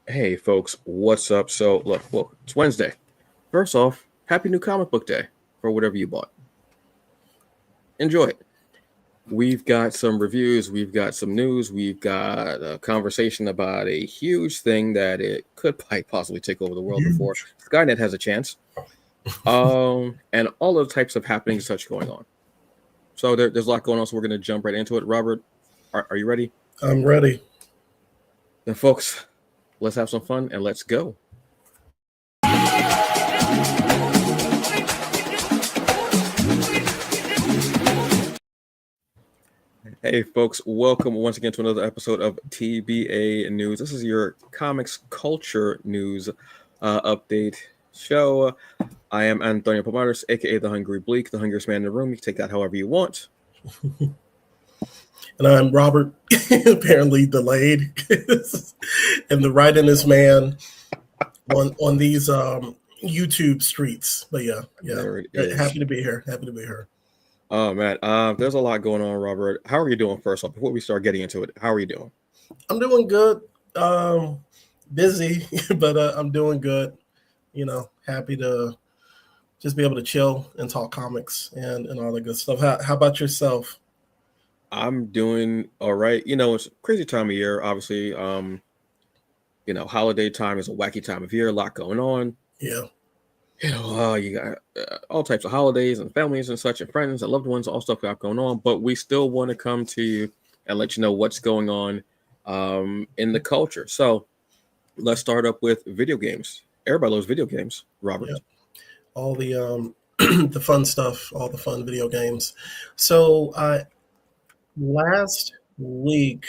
Hey folks, what's up? So look, it's Wednesday. First off, happy new comic book day for whatever you bought. Enjoy it. We've got some reviews, we've got some news, we've got a conversation about a huge thing that it could possibly take over the world before Huge. Skynet has a chance. And all of the types of happenings such going on. So there's a lot going on, so we're gonna jump right into it. Robert, are you ready? I'm ready. Then folks, let's have some fun and let's go. Hey, folks, welcome once again to another episode of TBA News. This is your comics culture news update show. I am Antonio Pomares, aka the Hungry Bleak, the hungriest man in the room. You can take that however you want. And I'm Robert, apparently delayed. And the writingest man on these YouTube streets. But yeah. There it is. Happy to be here. Happy to be here. Oh, man. There's a lot going on, Robert. How are you doing, first off, before we start getting into it? How are you doing? I'm doing good. Busy, but I'm doing good. Happy to just be able to chill and talk comics and all the good stuff. How about yourself? I'm doing all right. It's a crazy time of year, obviously. Holiday time is a wacky time of year, a lot going on. Yeah. You got all types of holidays and families and such and friends and loved ones, all stuff got going on. But we still want to come to you and let you know what's going on in the culture. So let's start up with video games. Everybody loves video games, Robert. Yeah. All the the fun stuff, all the fun video games. So last week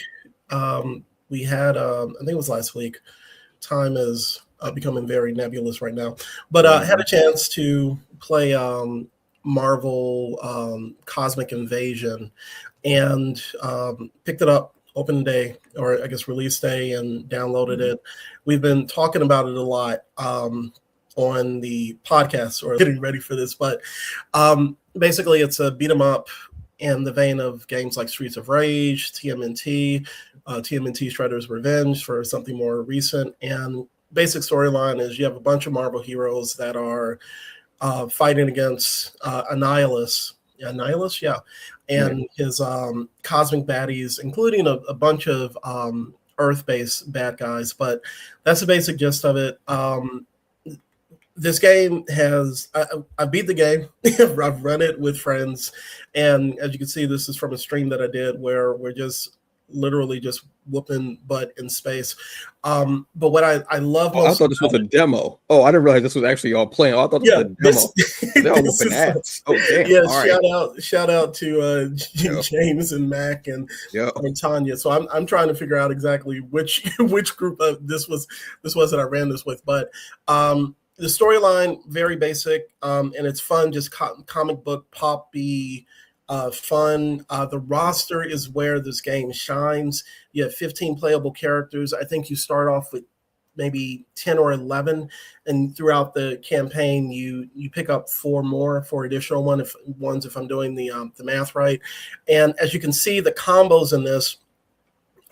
we had I think it was last week. Time is becoming very nebulous right now, but I had a chance to play Marvel Cosmic Invasion and picked it up open day, or I guess release day, and downloaded it. We've been talking about it a lot on the podcast or getting ready for this, but basically it's a beat 'em up in the vein of games like Streets of Rage, TMNT, TMNT Shredder's Revenge for something more recent. And basic storyline is you have a bunch of Marvel heroes that are fighting against Annihilus, yeah, and his cosmic baddies, including a bunch of Earth-based bad guys. But that's the basic gist of it. This game I beat the game. I've run it with friends, and as you can see, this is from a stream that I did where we're just literally just whooping butt in space. But what I love most, I thought this was a demo. Oh, I didn't realize this was actually y'all playing. I thought this was a demo. They're all whooping ass. Oh, damn. Yeah, all shout out to James and Mac and Tanya. So I'm trying to figure out exactly which group this was that I ran this with, but the storyline, very basic, and it's fun, just comic book poppy fun. The roster is where this game shines. You have 15 playable characters. I think you start off with maybe 10 or 11, and throughout the campaign you pick up four additional ones if I'm doing the math right. And as you can see, the combos in this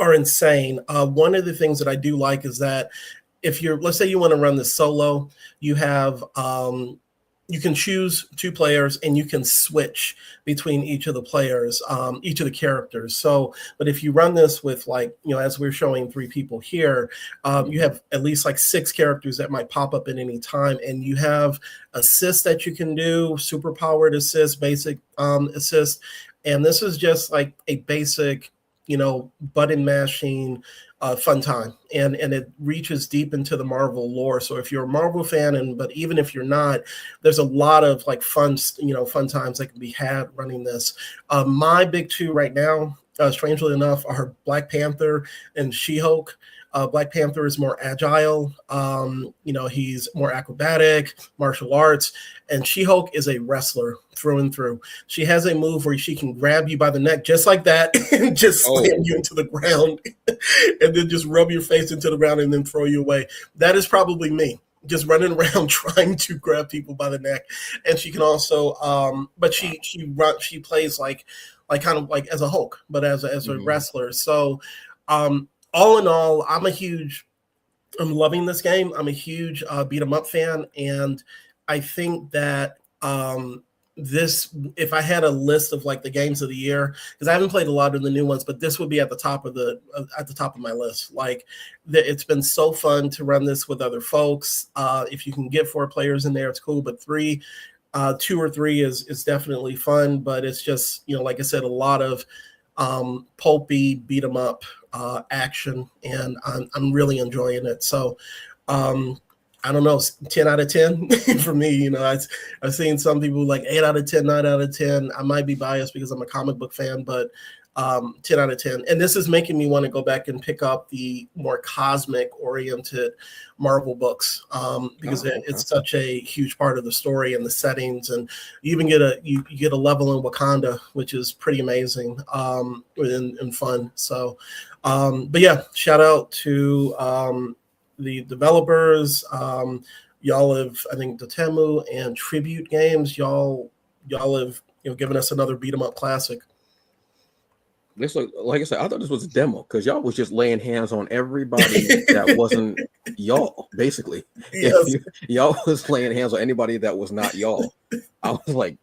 are insane. One of the things that I do like is that if let's say you want to run this solo, you have you can choose two players and you can switch between each of the players, each of the characters. So, but if you run this with as we're showing three people here, you have at least like six characters that might pop up at any time, and you have assists that you can do, super powered assist, basic assist, and this is just like a basic, button mashing fun time, and it reaches deep into the Marvel lore. So if you're a Marvel fan, but even if you're not, there's a lot of fun times that can be had running this. My big two right now, strangely enough, are Black Panther and She-Hulk. Black Panther is more agile. He's more acrobatic, martial arts, and She-Hulk is a wrestler through and through. She has a move where she can grab you by the neck just like that and just slam you into the ground and then just rub your face into the ground and then throw you away. That is probably me, just running around trying to grab people by the neck. And she can also, but she plays like kind of like as a Hulk, but as a wrestler. So, all in all, I'm a huge I'm loving this game. I'm a huge beat 'em up fan, and I think that this, if I had a list of like the games of the year, because I haven't played a lot of the new ones, but this would be at the top of my list. Like, it's been so fun to run this with other folks. If you can get 4 players in there, it's cool. But 2 or 3 is definitely fun. But it's just, like I said, a lot of pulpy beat 'em up action, and I'm really enjoying it. So I don't know, 10 out of 10 for me. I've seen some people like 8 out of 10, 9 out of 10. I might be biased because I'm a comic book fan, but 10 out of 10. And this is making me want to go back and pick up the more cosmic oriented Marvel books, because it's such a huge part of the story and the settings. And you even get a level in Wakanda, which is pretty amazing and fun. So, but yeah, shout out to the developers. Y'all have, I think, Dotemu and Tribute Games. Y'all have given us another beat 'em up classic. This like I said, I thought this was a demo because y'all was just laying hands on everybody that wasn't y'all. Basically, Yes. Y'all was laying hands on anybody that was not y'all. I was like,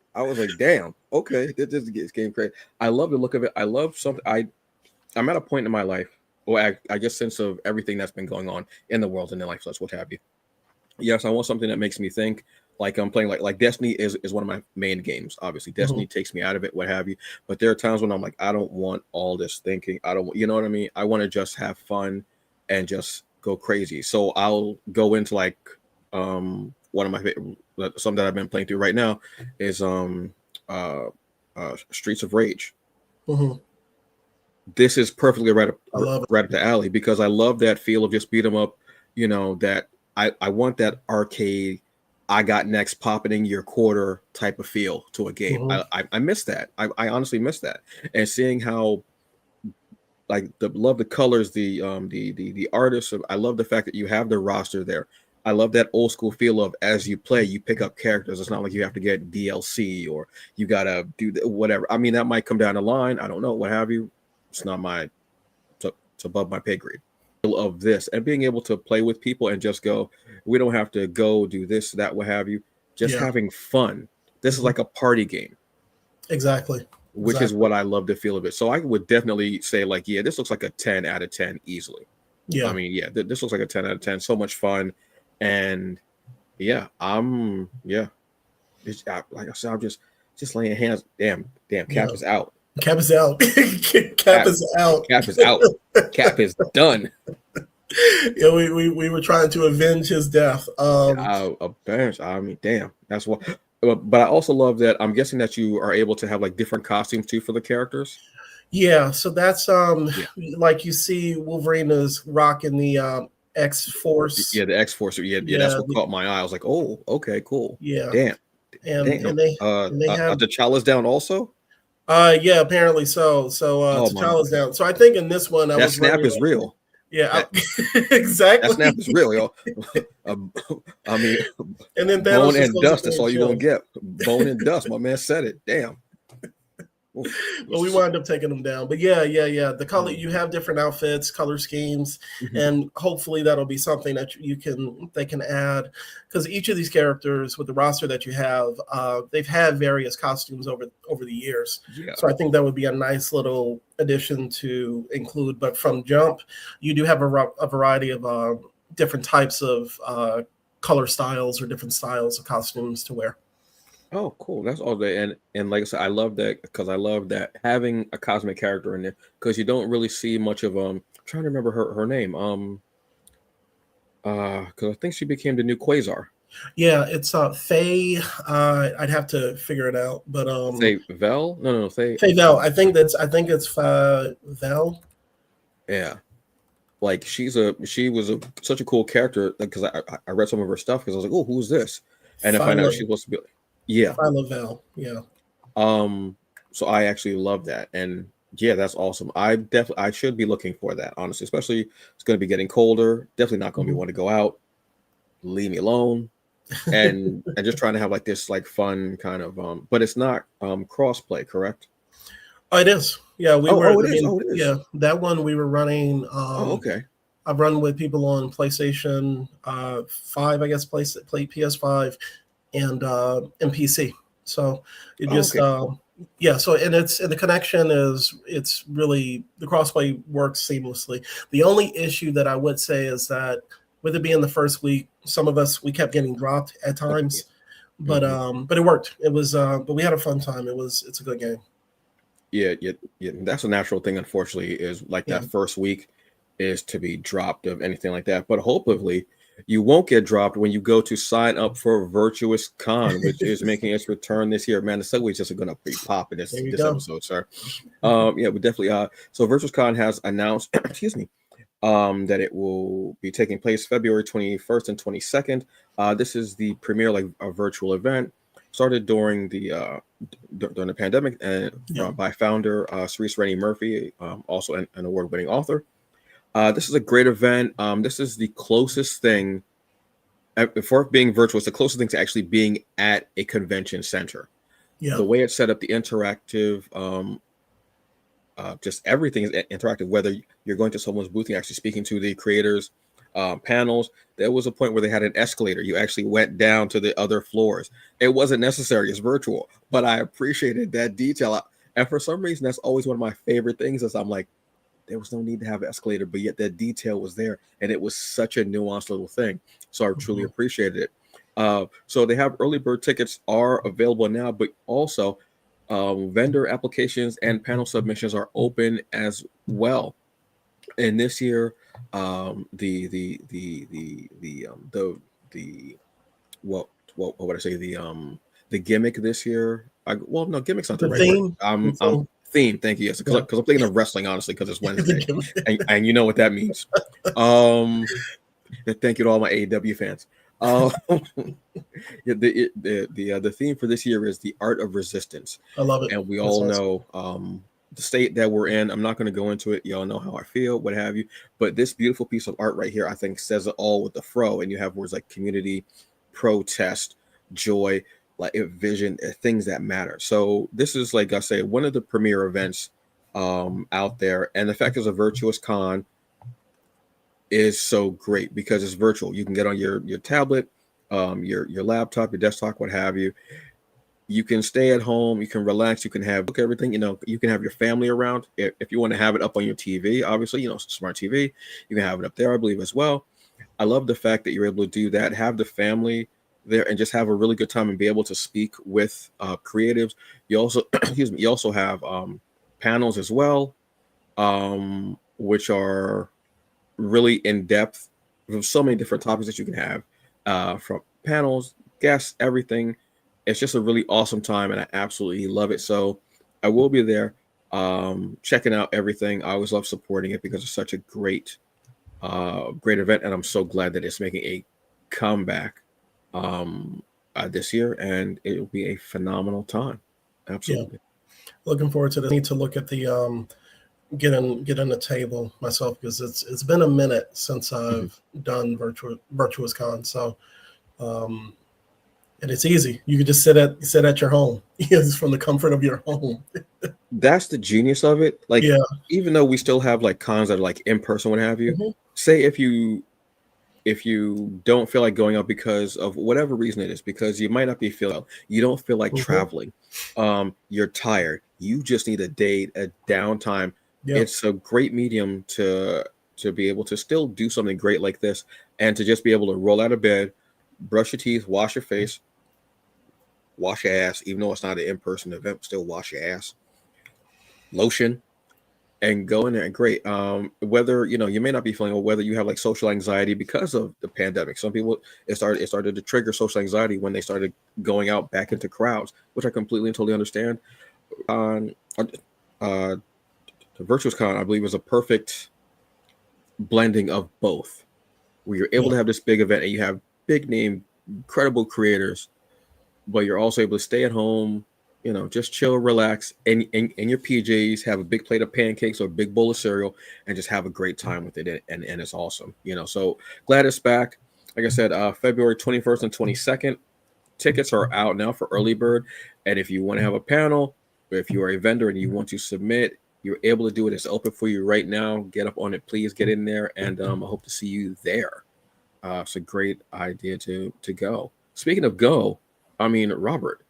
damn, okay, this game crazy. I love the look of it. I love something. I'm at a point in my life where I just sense of everything that's been going on in the world and in life, what have you. Yes, I want something that makes me think. Like I'm playing like Destiny is one of my main games. Obviously, Destiny takes me out of it, what have you. But there are times when I'm like, I don't want all this thinking. I don't want, you know what I mean? I want to just have fun and just go crazy. So I'll go into like one of my favorite, something that I've been playing through right now is Streets of Rage. This is perfectly right up the alley because I love that feel of just beat 'em up. That I want that arcade. I got next popping in your quarter type of feel to a game. I miss that. I honestly miss that. And seeing how love the colors, the artists. I love the fact that you have the roster there. I love that old school feel of as you play, you pick up characters. It's not like you have to get DLC or you gotta do whatever. I mean, that might come down the line. I don't know, what have you. It's not it's above my pay grade. Of this and being able to play with people and just go, we don't have to go do this, that, what have you, just having fun. This is like a party game. Exactly. Which is what I love the feel of it. So I would definitely say like, yeah, this looks like a 10 out of 10 easily. I mean, yeah, this looks like a 10 out of 10. So much fun. And like I said, I'm just laying hands. Damn, Cap is out. Cap is out. Cap is out. Cap is out. Cap is done. Yeah, we were trying to avenge his death. I mean, damn, that's what. But I also love that. I'm guessing that you are able to have like different costumes too for the characters. Yeah, so that's like you see Wolverine is rocking the X-Force. Yeah, the X-Force. Yeah, that's what caught my eye. I was like, oh, okay, cool. Yeah, damn. And they have T'Challa's down also. Yeah, apparently so. T'Challa's down. So I think in this one, that snap is real. Yeah, exactly. That snap is real, y'all. I mean, and then bone and dust. That's all you're gonna get. Bone and dust. My man said it. Damn. Well, we wound up taking them down, but yeah. The color, you have different outfits, color schemes, and hopefully that'll be something that they can add, because each of these characters with the roster that you have, they've had various costumes over the years. Yeah. So I think that would be a nice little addition to include. But from jump, you do have a variety of different types of color styles or different styles of costumes to wear. Oh, cool. That's all day. And like I said, I love that because I love that having a cosmic character in there, because you don't really see much of I'm trying to remember her name. Because I think she became the new Quasar. Yeah, it's Faye. I'd have to figure it out, but Faye Vel? No, Faye Vel. I think it's Vel. Yeah. Like she was such a cool character because I read some of her stuff because I was like, oh, who's this? And I find out she's supposed to be yeah. Vel. Yeah. So I actually love that. And yeah, that's awesome. I should be looking for that, honestly, especially it's going to be getting colder. Definitely not going to be one to go out. Leave me alone. And just trying to have like this like fun kind of but it's not cross play, correct? Oh, it is. Yeah, it is. Yeah, that one we were running okay. I've run with people on PlayStation 5, I guess, play PS5 and PC. So it just yeah. So and the connection it's really, the crossplay works seamlessly. The only issue that I would say is that with it being the first week, some of us, we kept getting dropped at times, but it worked. It was but we had a fun time. It's a good game. Yeah. That's a natural thing, unfortunately, is like that first week is to be dropped of anything like that. But hopefully you won't get dropped when you go to sign up for Virtuous Con, which is making its return this year. Man, the segues just going to be popping this episode, sir. Yeah, we definitely so Virtuous Con has announced excuse me, that it will be taking place February 21st and 22nd. This is the premier like a virtual event started during the pandemic and by founder Cerise Rennie Murphy, also an award-winning author. This is a great event. This is the closest thing, for being virtual, it's the closest thing to actually being at a convention center. Yeah. The way it's set up, the interactive, just everything is interactive, whether you're going to someone's booth and actually speaking to the creators, panels. There was a point where they had an escalator. You actually went down to the other floors. It wasn't necessary. It's virtual, but I appreciated that detail. And for some reason, that's always one of my favorite things is I'm like, there was no need to have an escalator, but yet that detail was there. And it was such a nuanced little thing. So I truly appreciated it. So they have early bird tickets are available now, but also vendor applications and panel submissions are open as well. And this year, what would I say, the gimmick this year? No, gimmick's not the right word. Theme, thank you. Yes, because I'm thinking of wrestling, honestly, because it's Wednesday, and you know what that means. Thank you to all my AEW fans. The theme for this year is the art of resistance. I love it, and we all know the state that we're in. I'm not going to go into it. Y'all know how I feel, what have you. But this beautiful piece of art right here, I think, says it all with the fro. And you have words like community, protest, joy, like vision, things that matter. So this is, like I say, one of the premier events out there. And the fact there's a Virtuous Con is so great because it's virtual. You can get on your tablet, your laptop, your desktop, what have you. You can stay at home. You can relax. You can look everything. You can have your family around. If you want to have it up on your TV, obviously, smart TV, you can have it up there, I believe, as well. I love the fact that you're able to do that, have the family there, and just have a really good time and be able to speak with creatives. You also, you also have panels as well, which are really in depth with so many different topics that you can have from panels, guests, everything. It's just a really awesome time, and I absolutely love it. So I will be there checking out everything. I always love supporting it because it's such a great event, and I'm so glad that it's making a comeback this year, and it will be a phenomenal time. Absolutely. Yeah. Looking forward to this. I need to look at the get in the table myself because it's been a minute since I've done Virtuous Con. So and it's easy. You can just sit at your home. It's from the comfort of your home. That's the genius of it. Like, even though we still have like cons that are like in person, what have you, say if you don't feel like going out because of whatever reason it is, because you might not be feeling, you don't feel like traveling, you're tired, you just need a downtime. It's a great medium to be able to still do something great like this, and to just be able to roll out of bed, brush your teeth, wash your face, wash your ass, even though it's not an in-person event, still wash your ass, lotion, and go in there. And great. Whether you may not be feeling, or whether you have like social anxiety because of the pandemic. Some people, it started to trigger social anxiety when they started going out back into crowds, which I completely and totally understand. The Virtuous Con, I believe, is a perfect blending of both, where you're able to have this big event and you have big name, incredible creators, but you're also able to stay at home, just chill, relax, and in your PJs, have a big plate of pancakes or a big bowl of cereal, and just have a great time with it. And it's awesome, So glad it's back. Like I said, February 21st and 22nd. Tickets are out now for early bird. And if you want to have a panel, or if you are a vendor and you want to submit You're able to do it. It's open for you right now. Get up on it, please. Get in there, and I hope to see you there. It's a great idea to go. Speaking of go, I mean, Robert,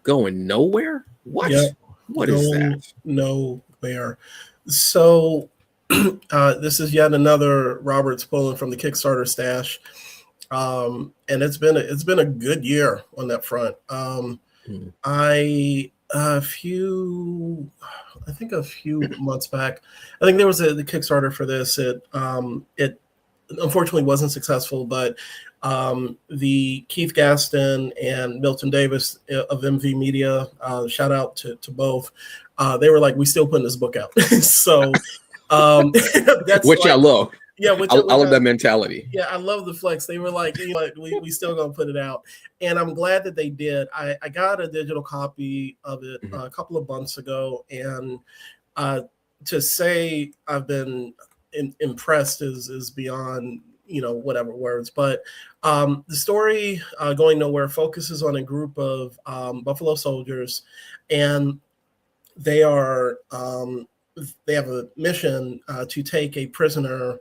going nowhere? What? Yeah, What is going that? nowhere. So this is yet another Robert's pulling from the Kickstarter stash, and it's been a good year on that front. I a few, I think a few months back, I think there was the Kickstarter for this. It unfortunately wasn't successful, but the Keith Gaston and Milton Davis of MV Media, shout out to both. They were like, we still putting this book out. So that's which like, I love. Yeah, I love that mentality. Yeah, I love the flex. They were like, you know, like, we still gonna put it out, and I'm glad that they did. I got a digital copy of it a couple of months ago, and to say I've been impressed is beyond, you know, whatever words. But the story, Going Nowhere, focuses on a group of Buffalo soldiers, and they are they have a mission to take a prisoner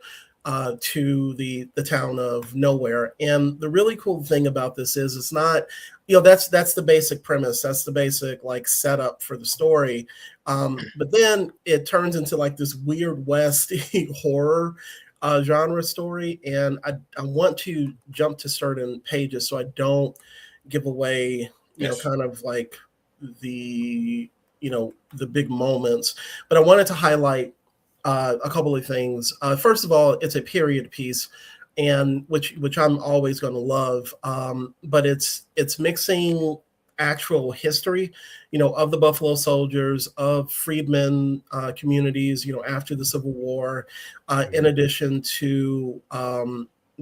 to the town of Knowhere. And the really cool thing about this is it's not, you know, that's the basic premise. That's the basic like setup for the story. But then it turns into like this weird West horror genre story. And I want to jump to certain pages so I don't give away, you know, kind of like the, you know, the big moments. But I wanted to highlight a couple of things. First of all, it's a period piece, and which I'm always going to love. But it's mixing actual history, you know, of the Buffalo Soldiers, of freedmen communities, you know, after the Civil War, in addition to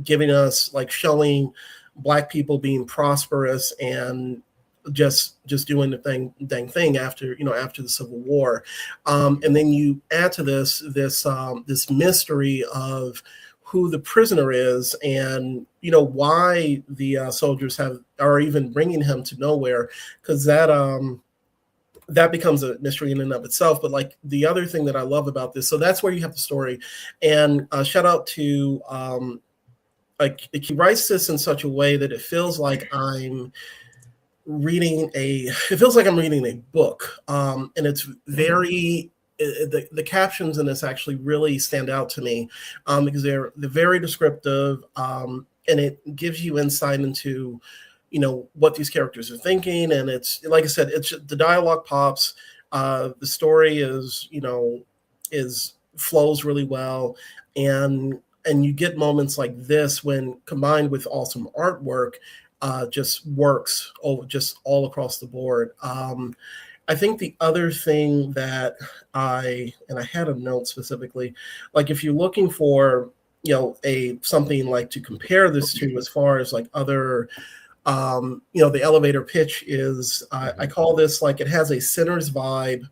giving us, like, showing Black people being prosperous and just doing the dang thing after, you know, after the Civil War. And then you add to this mystery of who the prisoner is, and, you know, why the soldiers are even bringing him to Knowhere, because that becomes a mystery in and of itself. But like the other thing that I love about this, so that's where you have the story. And shout out to like, he writes this in such a way that it feels like I'm reading a book, and it's very the captions in this actually really stand out to me, because they're very descriptive, and it gives you insight into, you know, what these characters are thinking. And it's, like I said, it's the dialogue pops, the story is, you know, flows really well, and you get moments like this when combined with awesome artwork, just works just all across the board. I think the other thing that I had a note specifically, like if you're looking for, you know, something like to compare this to as far as like other, you know, the elevator pitch is, I call this, like, it has a Sinners vibe,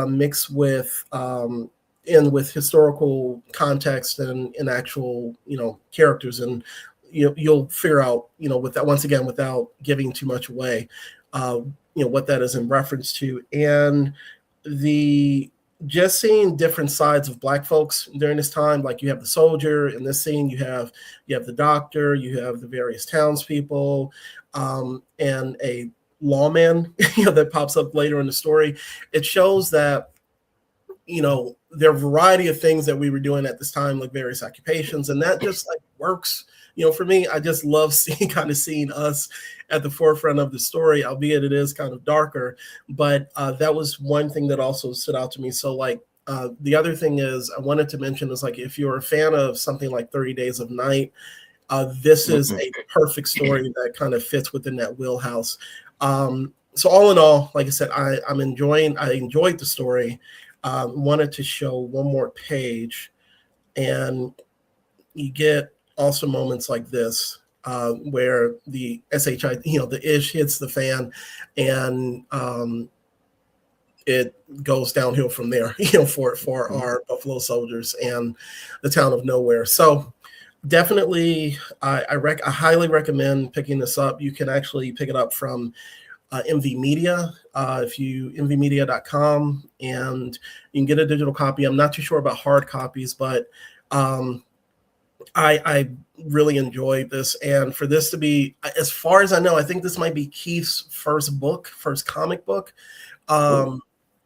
mixed with with historical context and actual, you know, characters. And you'll figure out, you know, with that, once again, without giving too much away, you know, what that is in reference to. And just seeing different sides of Black folks during this time, like you have the soldier in this scene, you have the doctor, you have the various townspeople, and a lawman, you know, that pops up later in the story. It shows that, you know, there are a variety of things that we were doing at this time, like various occupations, and that just like works. You know, for me, I just love seeing us at the forefront of the story, albeit it is kind of darker. But that was one thing that also stood out to me. So like, the other thing is I wanted to mention is, like, if you're a fan of something like 30 Days of Night, this is a perfect story that kind of fits within that wheelhouse. So all in all, like I said, I enjoyed the story. Wanted to show one more page, and you get also moments like this, where the SHI, you know, the ish hits the fan, and it goes downhill from there, you know, for our Buffalo Soldiers and the town of Knowhere. So definitely, I highly recommend picking this up. You can actually pick it up from MV Media. If you mvmedia.com, and you can get a digital copy. I'm not too sure about hard copies, but I really enjoyed this, and for this to be, as far as I know, I think this might be Keith's first comic book.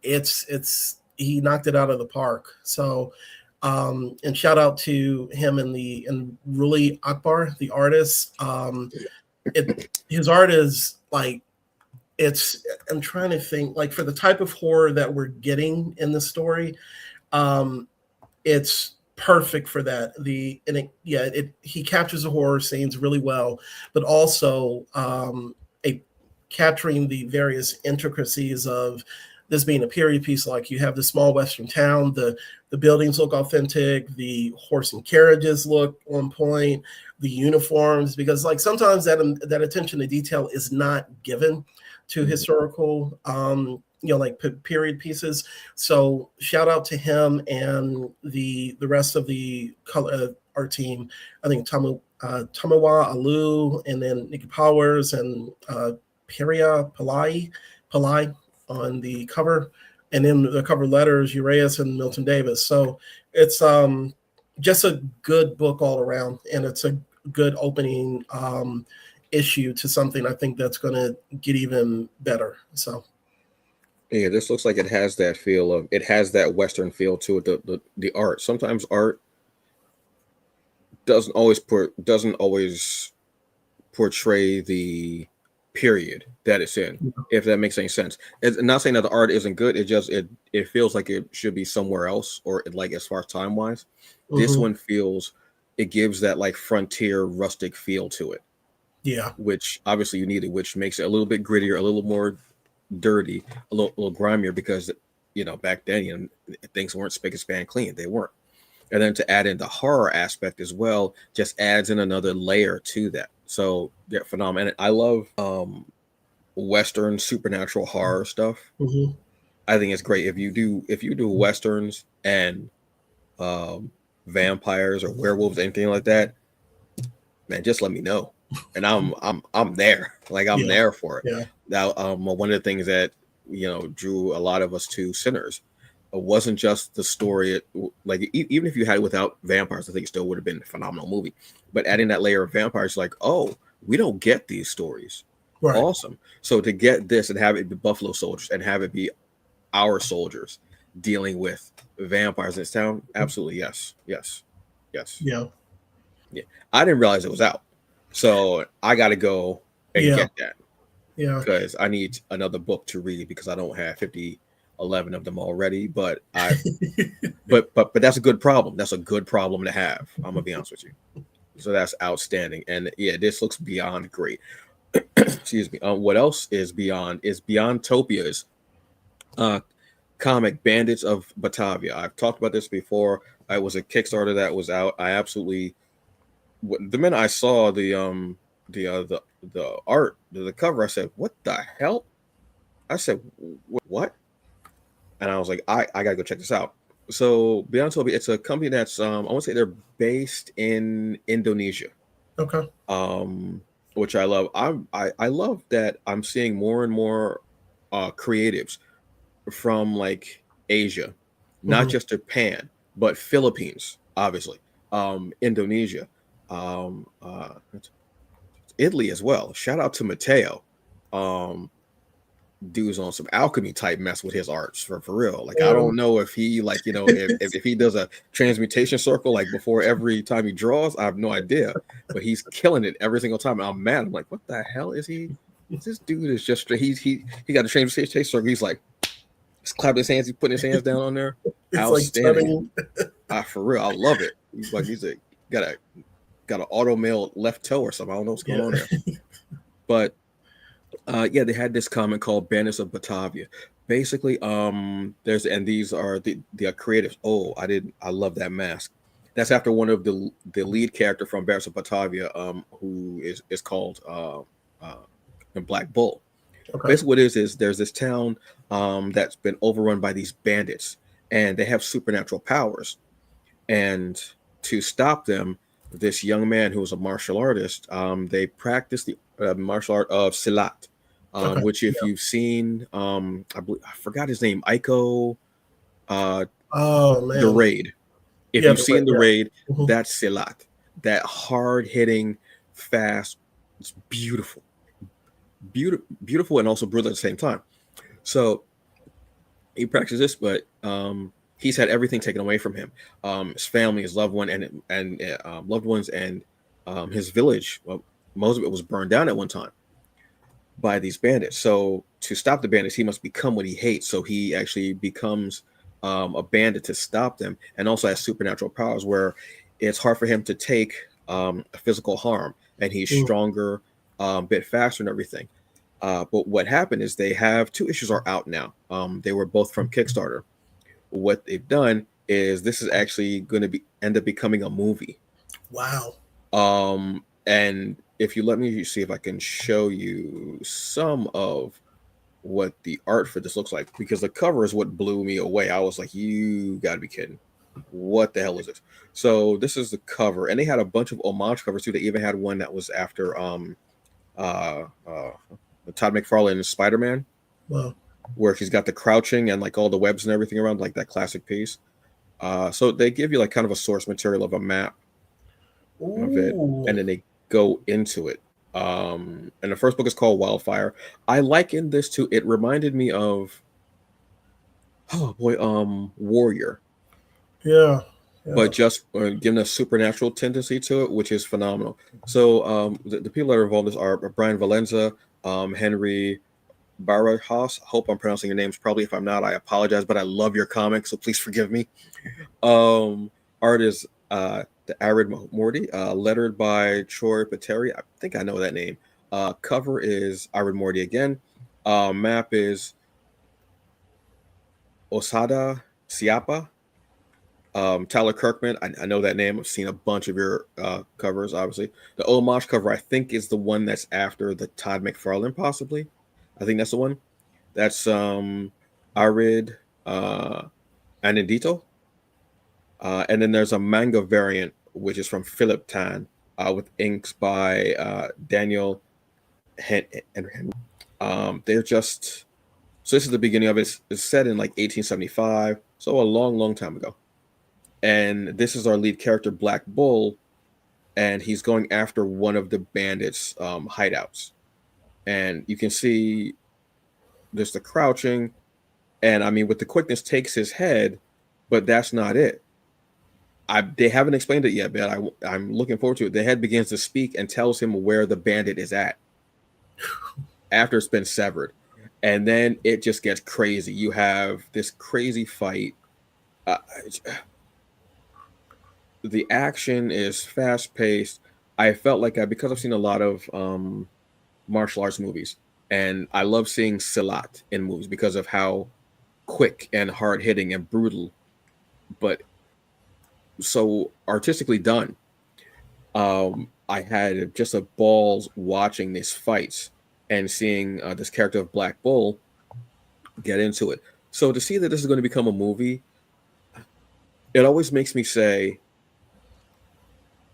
It's he knocked it out of the park. So, and shout out to him and Ruli Akbar, the artist. His art is like, I'm trying to think, like, for the type of horror that we're getting in the story, it's perfect for that. He captures the horror scenes really well, but also capturing the various intricacies of this being a period piece. Like, you have the small western town, the buildings look authentic, the horse and carriages look on point, the uniforms, because like sometimes that attention to detail is not given to historical like period pieces. So shout out to him and the rest of the color art team. I think Tamawa Alu, and then Nikki Powers, and Piria Palai on the cover, and then the cover letters, Uraeus and Milton Davis. So it's just a good book all around, and it's a good opening issue to something I think that's going to get even better. So yeah, this looks like it has that feel of, it has that Western feel to it. The art, sometimes art doesn't always portray the period that it's in, if that makes any sense. It's not saying that the art isn't good, it feels like it should be somewhere else, or like as far as time wise. This one feels, it gives that like frontier rustic feel to it, which obviously you needed, which makes it a little bit grittier, a little more dirty, a little grimier, because back then things weren't spick and span clean. They weren't. And then to add in the horror aspect as well just adds in another layer to that. So they're phenomenal. And I love Western supernatural horror stuff. I think it's great if you do Westerns and vampires or werewolves, anything like that, man, just let me know. And I'm there. Like, I'm there for it. Yeah. Now, one of the things that drew a lot of us to Sinners wasn't just the story. Like, even if you had it without vampires, I think it still would have been a phenomenal movie. But adding that layer of vampires, like, oh, we don't get these stories. Right. Awesome. So to get this and have it be Buffalo Soldiers and have it be our soldiers dealing with vampires in this town, absolutely yes. Yeah. I didn't realize it was out, so I got to go and get that. Yeah, because I need another book to read, because I don't have 11 of them already. But but that's a good problem. That's a good problem to have. I'm gonna be honest with you. So that's outstanding, and yeah, this looks beyond great. Excuse me. What else is Beyondtopia's comic Bandits of Batavia. I've talked about this before. I was a Kickstarter that was out. I absolutely, the minute I saw the art, the cover, I said, "What the hell?" I said, "What?" And I was like, "I gotta go check this out." So Beyondtopia, it's a company that's I want to say they're based in Indonesia. Okay. Which I love. I love that I'm seeing more and more creatives from like Asia, not just Japan, but Philippines, obviously, Indonesia, Italy as well. Shout out to Matteo. Dude's on some alchemy type mess with his arts for real. Like, I don't know if he if he does a transmutation circle like before every time he draws. I have no idea, but he's killing it every single time. And I'm mad. I'm like, what the hell is he? This dude is just he got a transmutation circle. He's like, he's clapping his hands. He's putting his hands down on there. It's outstanding. Like, for real, I love it. He's like, got an auto mail left toe or something. I don't know what's going on there. But they had this comic called Bandits of Batavia. Basically, these are the creatives. Oh, I love that mask. That's after one of the lead character from Bandits of Batavia, who is called Black Bull. Okay. Basically, what it is there's this town that's been overrun by these bandits, and they have supernatural powers. And to stop them, this young man who was a martial artist, they practice the martial art of Silat, which if you've seen, I forgot his name, Aiko, oh man, The Raid. If you've seen The Raid, that's Silat. That hard hitting, fast, it's beautiful, beautiful, and also brutal at the same time. So he practices this, but he's had everything taken away from him. His family, his loved one, and loved ones, and his village. Well, most of it was burned down at one time by these bandits. So to stop the bandits, he must become what he hates. So he actually becomes a bandit to stop them, and also has supernatural powers where it's hard for him to take a physical harm, and he's stronger, a bit faster and everything. But what happened is they have 2 issues are out now. They were both from Kickstarter. What they've done is this is actually going to end up becoming a movie. Wow. And if you let me see if I can show you some of what the art for this looks like, because the cover is what blew me away. I was like, you gotta be kidding. What the hell is this? So this is the cover, and they had a bunch of homage covers too. They even had one that was after Todd McFarlane's Spider-Man. Wow. Where he's got the crouching and like all the webs and everything around, like that classic piece. So they give you like kind of a source material of a map of it, and then they go into it. And the first book is called Wildfire. I likened this to, it reminded me of, Warrior. Yeah. But just giving a supernatural tendency to it, which is phenomenal. So the people that are involved in this are Brian Valenza, Henry Barajas. Hope I'm pronouncing your names probably. If I'm not, I apologize, but I love your comic, so please forgive me. Art is the Arid Morty, lettered by Troy Pateri. I think I know that name. Cover is Arid Morty again. Map is Osada Siapa. Tyler Kirkman, I know that name. I've seen a bunch of your covers, obviously. The homage cover, I think, is the one that's after the Todd McFarlane, possibly. I think that's the one. That's Arid Anindito. And then there's a manga variant, which is from Philip Tan, with inks by Daniel Henry. They're just... So this is the beginning of it. It's set in like 1875, so a long, long time ago. And this is our lead character, Black Bull, and he's going after one of the bandits' hideouts. And you can see there's the crouching, and I mean, with the quickness, takes his head, but that's not it. They haven't explained it yet, but I'm looking forward to it. The head begins to speak and tells him where the bandit is at after it's been severed. And then it just gets crazy. You have this crazy fight. The action is fast-paced. I felt like because I've seen a lot of martial arts movies, and I love seeing Silat in movies because of how quick and hard-hitting and brutal, but so artistically done. I had just a balls watching these fights and seeing this character of Black Bull get into it. So to see that this is going to become a movie, it always makes me say,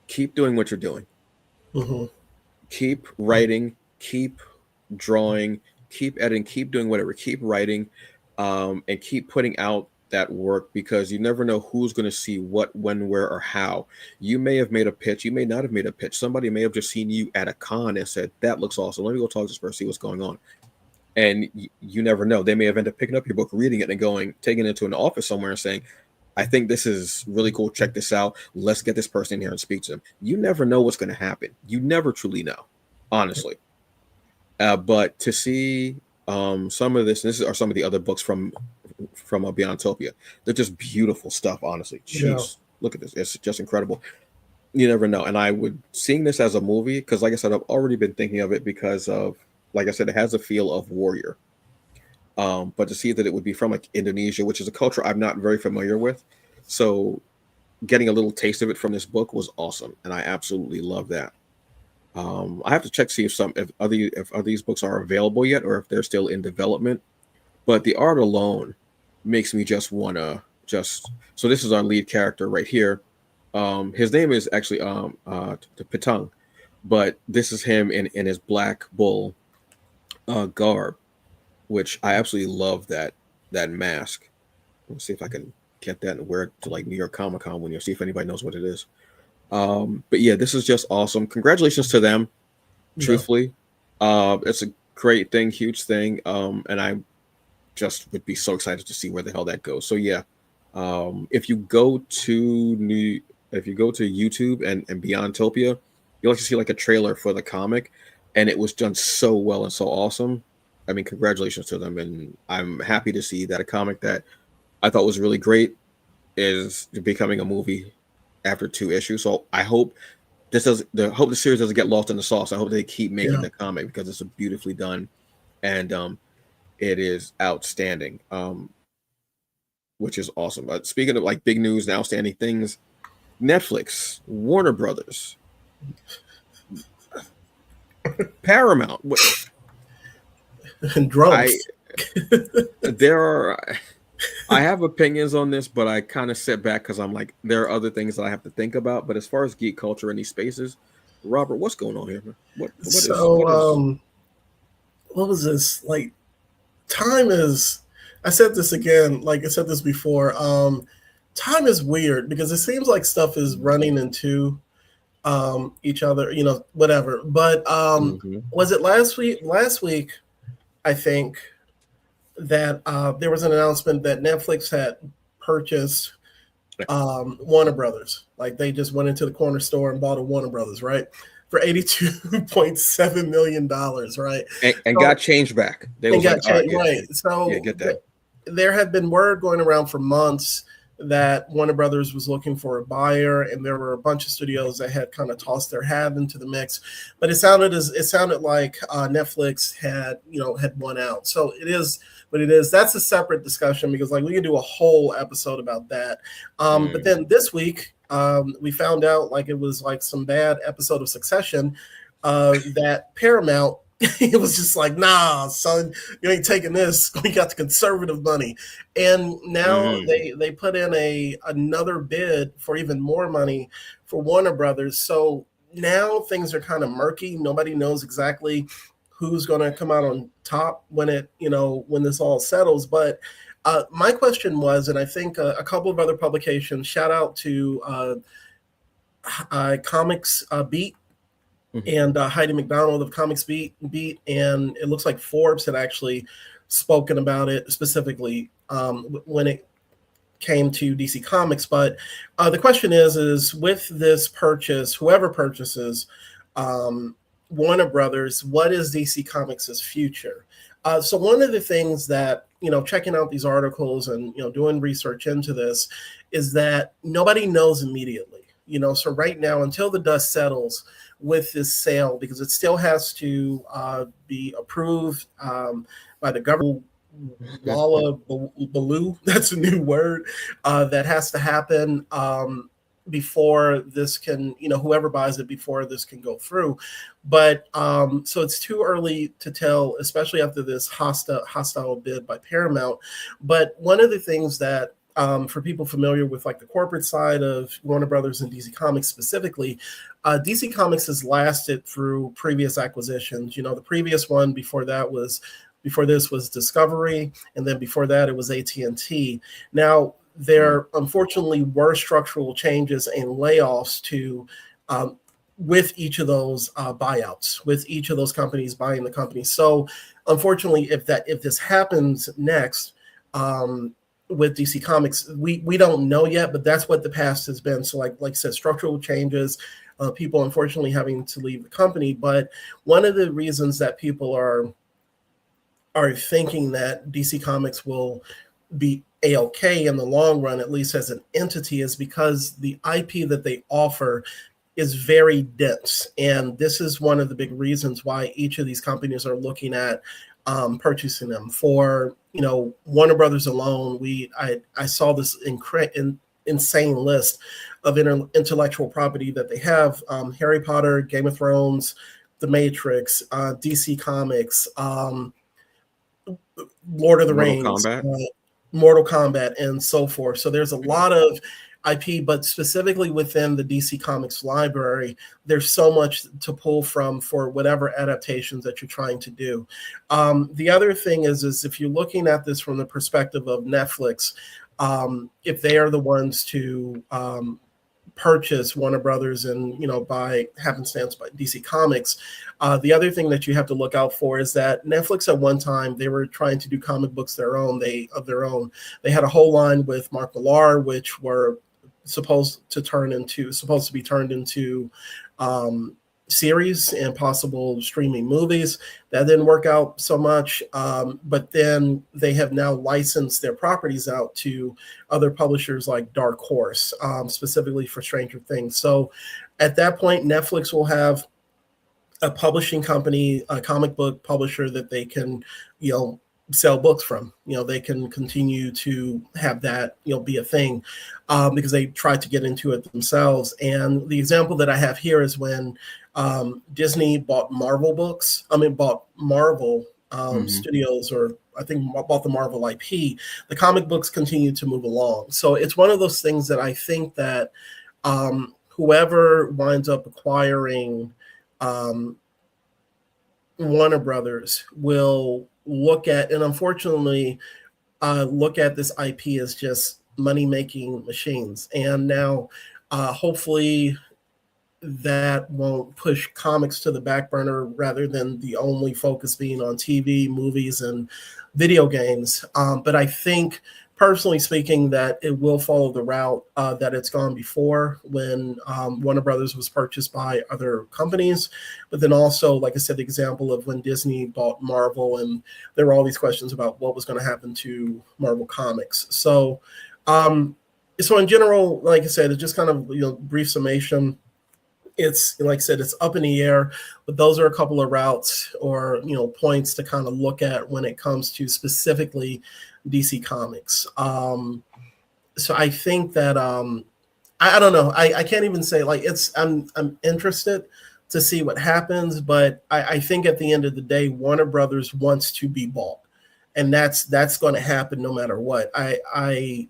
keep doing what you're doing. Mm-hmm. Keep writing, keep drawing, keep editing, keep doing whatever, keep writing, and keep putting out that work, because you never know who's going to see what, when, where, or how. You may have made a pitch, you may not have made a pitch. Somebody may have just seen you at a con and said, that looks awesome, let me go talk to this person, see what's going on. And you never know. They may have ended up picking up your book, reading it, and taking it into an office somewhere and saying, I think this is really cool, check this out, let's get this person in here and speak to them. You never know what's going to happen. You never truly know, honestly. But to see some of this are some of the other books from Beyondtopia. They're just beautiful stuff, honestly. Jeez, Look at this. It's just incredible. You never know. And seeing this as a movie, because like I said, I've already been thinking of it because of, like I said, it has a feel of Warrior. But to see that it would be from like Indonesia, which is a culture I'm not very familiar with. So getting a little taste of it from this book was awesome. And I absolutely love that. I have to check, see if these books are available yet, or if they're still in development. But the art alone makes me just want to so this is our lead character right here. His name is actually Petang, but this is him in his Black Bull garb, which I absolutely love that mask. Let's see if I can get that and wear it to like New York Comic Con when you see if anybody knows what it is. But yeah, this is just awesome. Congratulations to them. Truthfully, it's a great thing, huge thing, and I just would be so excited to see where the hell that goes. So yeah, if you go to YouTube and Beyondtopia, you'll actually see like a trailer for the comic, and it was done so well and so awesome. I mean, congratulations to them, and I'm happy to see that a comic that I thought was really great is becoming a movie after 2 issues. So I hope the series doesn't get lost in the sauce. I hope they keep making the comic because it's beautifully done, and it is outstanding, which is awesome. But speaking of like big news and outstanding things, Netflix, Warner Brothers, Paramount, and drums. I have opinions on this, but I kind of sit back because I'm like, there are other things that I have to think about. But as far as geek culture in these spaces, Robert, what's going on here, man? What was this? Like, time is, I said this again, like I said this before, time is weird because it seems like stuff is running into each other, whatever. But was it last week? Last week, I think that there was an announcement that Netflix had purchased Warner Brothers. Like they just went into the corner store and bought a Warner Brothers, right? For $82.7 million, right? And got changed back. Right. So get that. There had been word going around for months that Warner Brothers was looking for a buyer, and there were a bunch of studios that had kind of tossed their hat into the mix. But it sounded like Netflix had won out. So it is what it is. That's a separate discussion because like we can do a whole episode about that. But then this week we found out like it was like some bad episode of Succession that Paramount. It was just like, nah, son, you ain't taking this. We got the conservative money. And now they put in another bid for even more money for Warner Brothers. So now things are kind of murky. Nobody knows exactly who's going to come out on top when this all settles. But my question was, and I think a couple of other publications, shout out to Comics Beat, and Heidi McDonald of Comics Beat, and it looks like Forbes had actually spoken about it specifically when it came to DC Comics. But the question is with this purchase, whoever purchases Warner Brothers, what is DC Comics' future? So one of the things that, checking out these articles and, doing research into this is that nobody knows immediately, so right now, until the dust settles with this sale, because it still has to be approved by the government. Walla Baloo, that's a new word that has to happen before this can, whoever buys it before this can go through. But so it's too early to tell, especially after this hostile bid by Paramount. But one of the things that for people familiar with like the corporate side of Warner Brothers and DC Comics specifically, DC Comics has lasted through previous acquisitions. The previous one before this was Discovery, and then before that it was AT&T. Now there unfortunately were structural changes and layoffs to with each of those buyouts, with each of those companies buying the company. So unfortunately, if this happens next, with DC Comics, we don't know yet, but that's what the past has been. So like I said, structural changes, people unfortunately having to leave the company. But one of the reasons that people are thinking that DC Comics will be A-OK in the long run, at least as an entity, is because the IP that they offer is very dense. And this is one of the big reasons why each of these companies are looking at purchasing them. For Warner Brothers alone, I saw this insane list of intellectual property that they have: Harry Potter, Game of Thrones, The Matrix, DC Comics, Lord of the Rings, Mortal Kombat, and so forth. So there's a lot of IP, but specifically within the DC Comics library, there's so much to pull from for whatever adaptations that you're trying to do. The other thing is if you're looking at this from the perspective of Netflix, if they are the ones to purchase Warner Brothers and, by happenstance by DC Comics. The other thing that you have to look out for is that Netflix at one time, they were trying to do comic books of their own. They had a whole line with Mark Millar, which were supposed to be turned into series and possible streaming movies. That didn't work out so much, but then they have now licensed their properties out to other publishers like Dark Horse, specifically for Stranger Things. So at that point, Netflix will have a publishing company, a comic book publisher that they can, sell books from. They can continue to have that, be a thing, because they tried to get into it themselves. And the example that I have here is when Disney bought Marvel Studios, or I think bought the Marvel IP. The comic books continue to move along. So it's one of those things that I think that whoever winds up acquiring Warner Brothers will look at, and unfortunately look at this IP as just money-making machines. And now hopefully that won't push comics to the back burner rather than the only focus being on TV, movies, and video games. But I think, personally speaking, that it will follow the route that it's gone before when Warner Brothers was purchased by other companies. But then also, like I said, the example of when Disney bought Marvel, and there were all these questions about what was going to happen to Marvel Comics. So, in general, like I said, it's just kind of, brief summation. It's, like I said, it's up in the air, but those are a couple of routes or, points to kind of look at when it comes to specifically DC Comics. So I think that I don't know. I can't even say, like, I'm interested to see what happens, but I think at the end of the day, Warner Brothers wants to be bought, and that's going to happen no matter what. I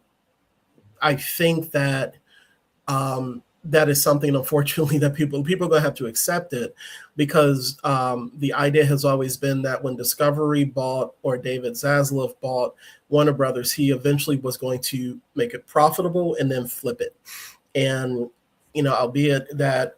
think that that is something, unfortunately, that people are going to have to accept it, because the idea has always been that when Discovery bought, or David Zaslav bought Warner Brothers, he eventually was going to make it profitable and then flip it. And, albeit that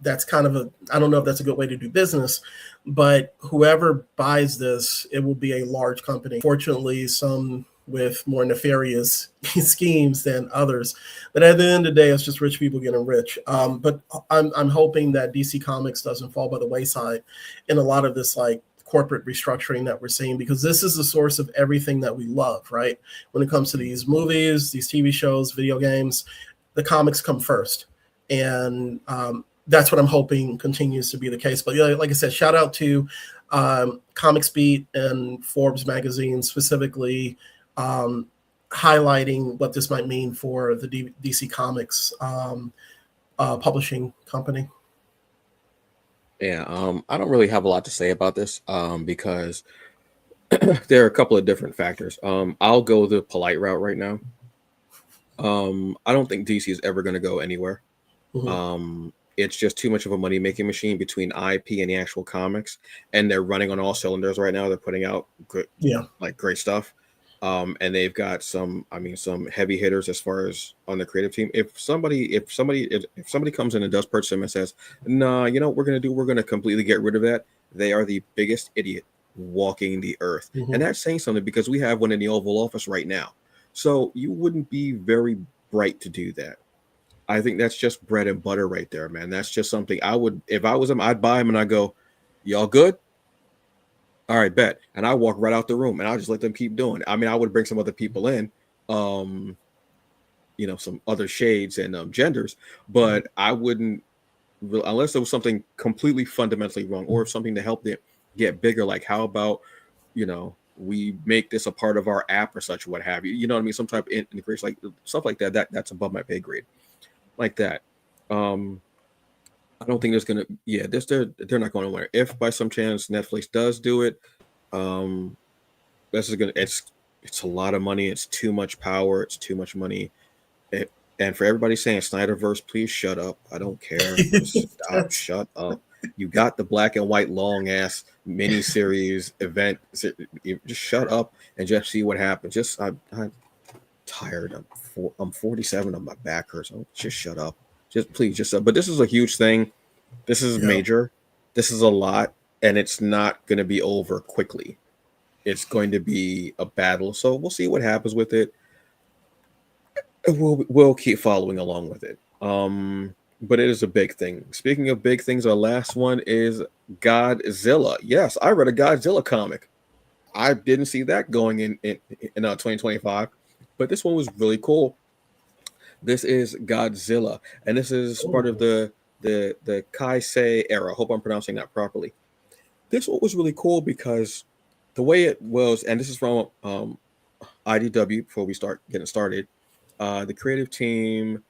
that's kind of I don't know if that's a good way to do business, but whoever buys this, it will be a large company. Fortunately, some with more nefarious schemes than others. But at the end of the day, it's just rich people getting rich. But I'm hoping that DC Comics doesn't fall by the wayside in a lot of this, like, corporate restructuring that we're seeing, because this is the source of everything that we love, right? When it comes to these movies, these TV shows, video games, the comics come first. And that's what I'm hoping continues to be the case. But like I said, shout out to Comics Beat and Forbes magazine specifically, highlighting what this might mean for the DC Comics publishing company. Yeah, I don't really have a lot to say about this because there are a couple of different factors. I'll go the polite route right now. I don't think DC is ever going to go anywhere. Mm-hmm. It's just too much of a money-making machine between IP and the actual comics, and they're running on all cylinders right now. They're putting out great stuff. And they've got some heavy hitters as far as on the creative team. If somebody comes in and does purchase them and says, "Nah, what we're going to completely get rid of that," they are the biggest idiot walking the earth. Mm-hmm. And that's saying something, because we have one in the Oval Office right now. So you wouldn't be very bright to do that. I think that's just bread and butter right there, man. That's just something I would, if I was him, I'd buy him and I go, "Y'all good? All right, bet." And I walk right out the room and I'll just let them keep doing it. I mean, I would bring some other people in, some other shades and genders, but I wouldn't, unless there was something completely fundamentally wrong, or if something to help them get bigger. Like, how about, we make this a part of our app or such, what have you? You know what I mean? Some type of integration, like stuff like that. That's above my pay grade, like that. I don't think there's gonna. Yeah, they're not going anywhere. If by some chance Netflix does do it, this is gonna. It's a lot of money. It's too much power. It's too much money. And for everybody saying Snyderverse, please shut up. I don't care. Just stop. Shut up. You got the black and white long ass miniseries event. Just shut up and just see what happens. I'm tired. I'm 47. On my back hurts. Just shut up. Just please, just. But this is a huge thing. This is major. This is a lot, and it's not going to be over quickly. It's going to be a battle. So we'll see what happens with it. We'll keep following along with it. But it is a big thing. Speaking of big things, our last one is Godzilla. Yes, I read a Godzilla comic. I didn't see that going in 2025, but this one was really cool. This is Godzilla, and this is part of the Kai-Sei Era. I hope I'm pronouncing that properly. This one was really cool because the way it was, and this is from IDW. Before we start getting started, the creative team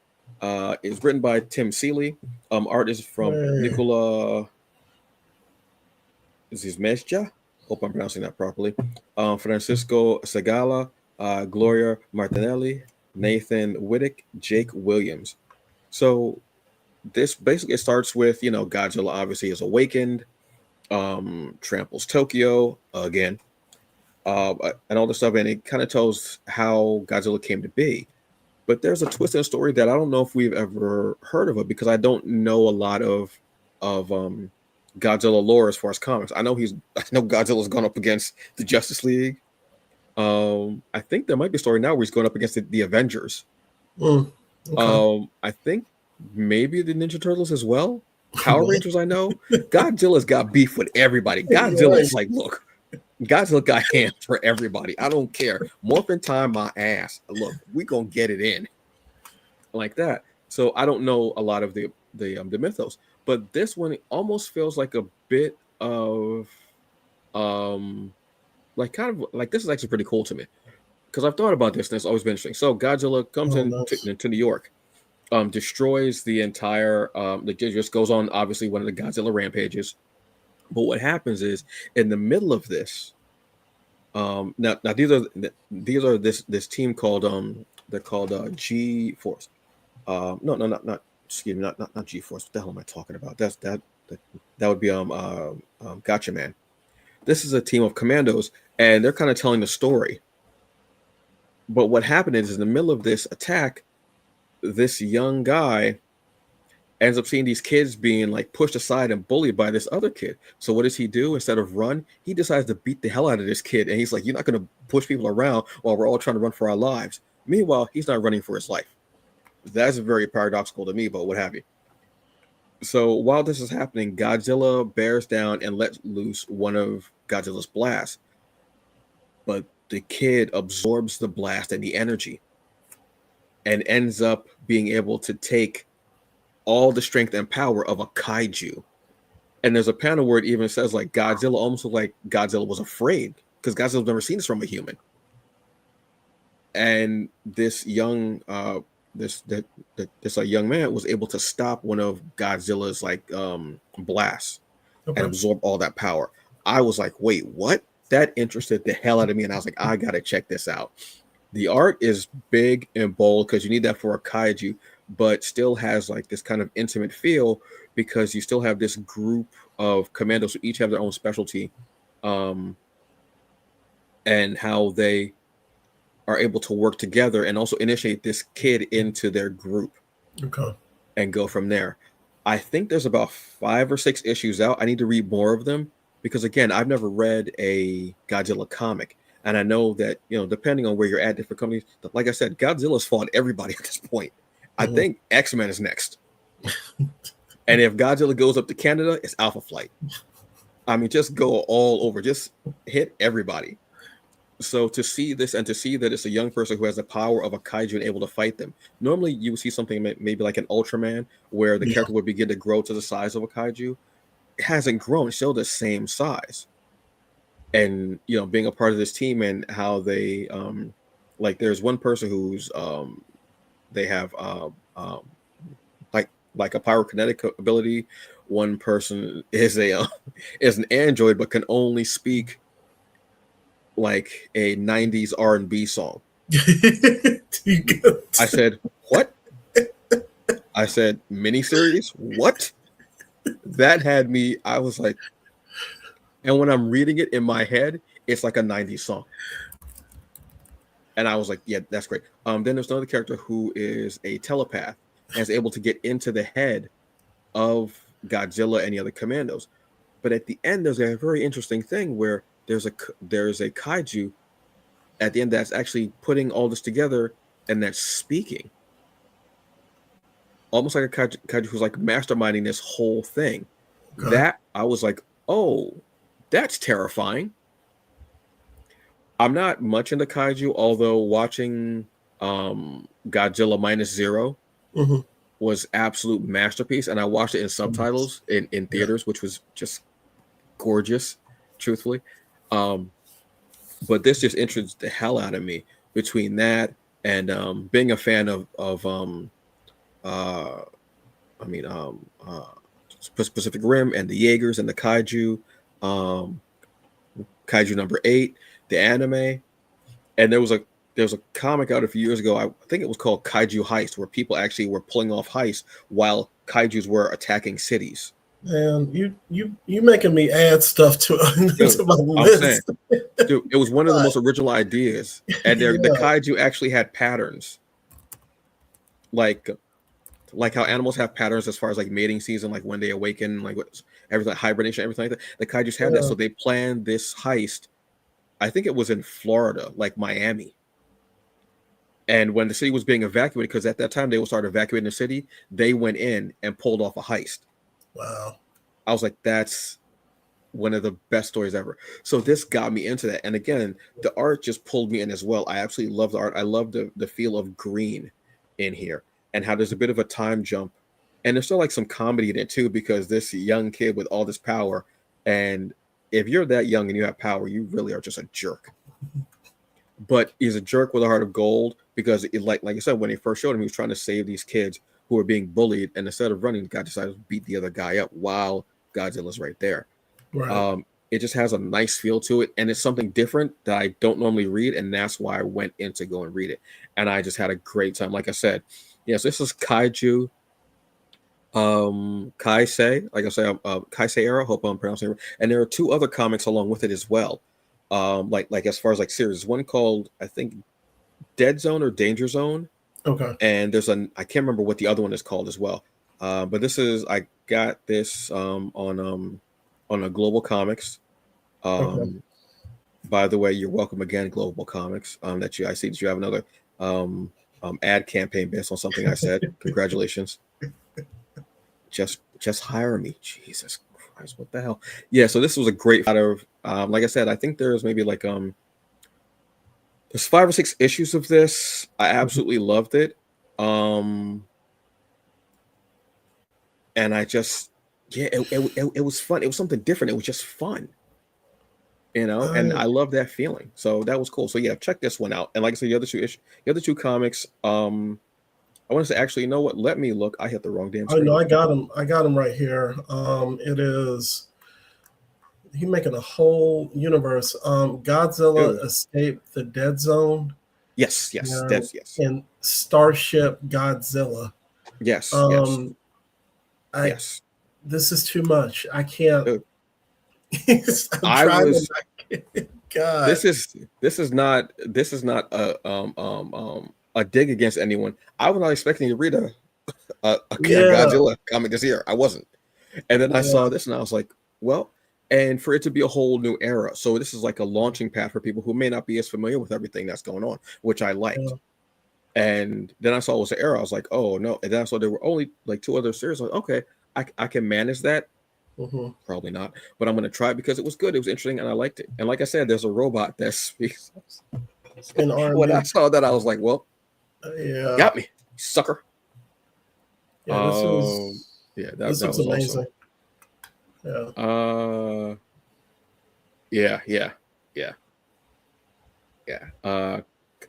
is written by Tim Seeley. Art is from Nicola Zizmesja. Hope I'm pronouncing that properly. Francisco Segala, Gloria Martinelli, Nathan Wittick, Jake Williams. So this basically starts with, Godzilla obviously is awakened, tramples Tokyo again, and all this stuff, and it kind of tells how Godzilla came to be. But there's a twist in the story that I don't know if we've ever heard of it, because I don't know a lot of Godzilla lore as far as comics. I know Godzilla's gone up against the Justice League. I think there might be a story now where he's going up against the Avengers. Okay. I think maybe the Ninja Turtles as well. Power Rangers, I know. Godzilla's got beef with everybody. Godzilla's like, look, Godzilla got hands for everybody. I don't care. Morphin time, my ass. Look, we gonna get it in like that. So I don't know a lot of the mythos, but this one almost feels like a bit of like this is actually pretty cool to me, because I've thought about this and it's always been interesting. So Godzilla comes into New York, destroys the entire it just goes on obviously one of the Godzilla rampages. But what happens is, in the middle of this, now these are this team called they're called G Force. Not excuse me, not G Force. What the hell am I talking about? That would be Gotcha Man. This is a team of commandos, and they're kind of telling the story. But what happened is, in the middle of this attack, this young guy ends up seeing these kids being like pushed aside and bullied by this other kid. So what does he do? Instead of run, he decides to beat the hell out of this kid. And he's like, you're not going to push people around while we're all trying to run for our lives. Meanwhile, he's not running for his life. That's very paradoxical to me, but what have you. So while this is happening, Godzilla bears down and lets loose one of Godzilla's blasts. But the kid absorbs the blast and the energy and ends up being able to take all the strength and power of a kaiju. And there's a panel where it even says like Godzilla, almost like Godzilla was afraid, because Godzilla's never seen this from a human. And this young young man was able to stop one of Godzilla's blasts and absorb all that power. I was like, wait, what? That interested the hell out of me, and I was like, I gotta check this out. The art is big and bold because you need that for a kaiju, but still has like this kind of intimate feel, because you still have this group of commandos who each have their own specialty, and how they are able to work together and also initiate this kid into their group and go from there. I think there's about 5 or 6 issues out. I need to read more of them, because again, I've never read a Godzilla comic. And I know that, depending on where you're at, different companies, like I said, Godzilla's fought everybody at this point. I think X-Men is next. And if Godzilla goes up to Canada, it's Alpha Flight. I mean, just go all over, just hit everybody. So to see this, and to see that it's a young person who has the power of a kaiju and able to fight them. Normally you would see something maybe like an Ultraman, where the character would begin to grow to the size of a kaiju. It hasn't grown, it's still the same size. And being a part of this team, and how they there's one person who's they have like a pyrokinetic ability. One person is is an android, but can only speak like a 90s R&B song. I said, what? I said, miniseries? What? That had me, I was like, and when I'm reading it in my head, it's like a 90s song. And I was like, yeah, that's great. Then there's another character who is a telepath and is able to get into the head of Godzilla and the other commandos. But at the end, there's a very interesting thing where there's a kaiju at the end that's actually putting all this together and that's speaking. Almost like a kaiju who's like masterminding this whole thing. Okay. That I was like, oh, that's terrifying. I'm not much into kaiju, although watching Godzilla -Zero was absolute masterpiece, and I watched it in subtitles in theaters, which was just gorgeous, truthfully. But this just interested the hell out of me between that and being a fan of Pacific Rim and the Jaegers and the kaiju, kaiju number 8, the anime. And there was a comic out a few years ago, I think it was called Kaiju Heist, where people actually were pulling off heists while kaijus were attacking cities. Man, you making me add stuff to my list. Dude, it was one of the most original ideas, and the kaiju actually had patterns, like how animals have patterns as far as like mating season, like when they awaken, like everything, hibernation, everything like that. The kaijus had that, so they planned this heist. I think it was in Florida, like Miami. And when the city was being evacuated, because at that time they would start evacuating the city, they went in and pulled off a heist. Wow. I was like, that's one of the best stories ever. So this got me into that. And again, the art just pulled me in as well. I absolutely love the art. I love the feel of green in here and how there's a bit of a time jump. And there's still like some comedy in it too, because this young kid with all this power, and if you're that young and you have power, you really are just a jerk. But he's a jerk with a heart of gold, because like I said, when he first showed him, he was trying to save these kids who were being bullied, and instead of running, the guy decided to beat the other guy up while Godzilla's right there. Right. It just has a nice feel to it, and it's something different that I don't normally read, and that's why I went in to go and read it. And I just had a great time. Like I said, yes, this is Kaiju Kai-Sei, like I say, Kai-Sei Era, hope I'm pronouncing it right. And there are 2 other comics along with it as well. Like as far as like series, one called, I think, Dead Zone or Danger Zone. Okay. And there's I can't remember what the other one is called as well. But this is, I got this on a Global Comics. Okay. By the way, you're welcome again, Global Comics. I see that you have another ad campaign based on something I said. Congratulations. Just hire me. Jesus Christ, what the hell? Yeah, so this was a great out of like I said, I think there's maybe like there's 5 or 6 issues of this. I absolutely loved it. And I just it was fun. It was something different. It was just fun. You know, and I love that feeling. So that was cool. So yeah, check this one out. And like I said, the other two comics, I want to say, actually, you know what? Let me look. I hit the wrong damn screen. Oh no, I got him right here. It is he making a whole universe. Godzilla escaped the Dead Zone. Yes. Yes. And Starship Godzilla. Yes. Yes. This is too much. I can't. Dude, God. This is not a dig against anyone. I was not expecting to read a Godzilla comic this year. I wasn't. And then I saw this and I was like, well, and for it to be a whole new era. So this is like a launching pad for people who may not be as familiar with everything that's going on, which I liked. Yeah. And then I saw it was an era. I was like, oh no. And then I saw there were only like 2 other series. I was like, okay, I can manage that. Probably not, but I'm going to try it because it was good. It was interesting and I liked it. And like I said, there's a robot that speaks. When I saw that, I was like, well, got me, sucker. Yeah, this was amazing. Awesome.